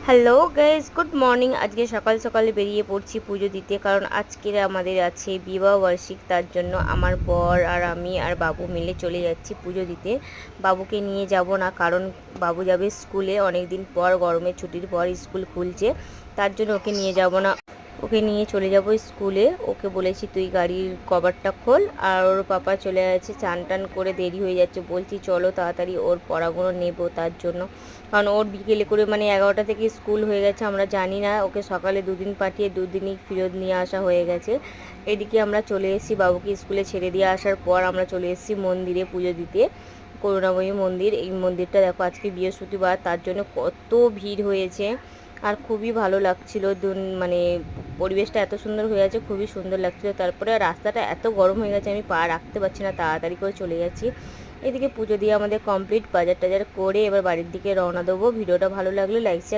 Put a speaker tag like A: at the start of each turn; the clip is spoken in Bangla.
A: Hello guys, good morning. আজকে সকাল সকালে বেরিয়ে পড়ছি পুজো দিতে, কারণ আজকে আমাদের আছে বিবাহ বার্ষিক। তার জন্য আমার বর আর আমি আর বাবু মিলে চলে যাচ্ছি পুজো দিতে। বাবুকে নিয়ে যাব না, কারণ বাবু যাবে স্কুলে। অনেক দিন পর, গরমের ছুটির পর স্কুল খুলছে, তার জন্য ওকে নিয়ে যাব না। ওকে নিয়ে চলে যাব স্কুলে। ওকে বলেছি তুই গাড়ির কভারটা খোল। আর ওর পাপা চলে যাচ্ছে, চান টান করে দেরি হয়ে যাচ্ছে। বলছি চলো তাড়াতাড়ি ওর পড়াগুলো নেব, তার জন্য। কারণ ওর বিকেলে করে মানে 11টা থেকে স্কুল হয়ে গেছে, আমরা জানি না। ওকে সকালে দুদিন পাঠিয়ে দুদিনই ফেরত নিয়ে আসা হয়ে গেছে। এদিকে আমরা চলে এসেছি, বাবুকে স্কুলে ছেড়ে দিয়ে আসার পর আমরা চলে এসেছি মন্দিরে পুজো দিতে। করুণাময়ী মন্দির। এই মন্দিরটা দেখো, আজকে বৃহস্পতিবার, তার জন্য কত ভিড় হয়েছে। আর খুবই ভালো লাগছিল, মানে পরিবেশটা এত সুন্দর হয়ে আছে, খুবই সুন্দর লাগছিল। তারপরে রাস্তাটা এত গরম হয়ে গেছে, আমি পা রাখতে পারছি না, তাড়াতাড়ি করে চলে যাচ্ছি। এদিকে পুজো দিয়ে আমাদের কমপ্লিট, বাজার টাজার করে এবার বাড়ির দিকে রওনা দেবো। ভিডিওটা ভালো লাগলে লাইক শেয়ার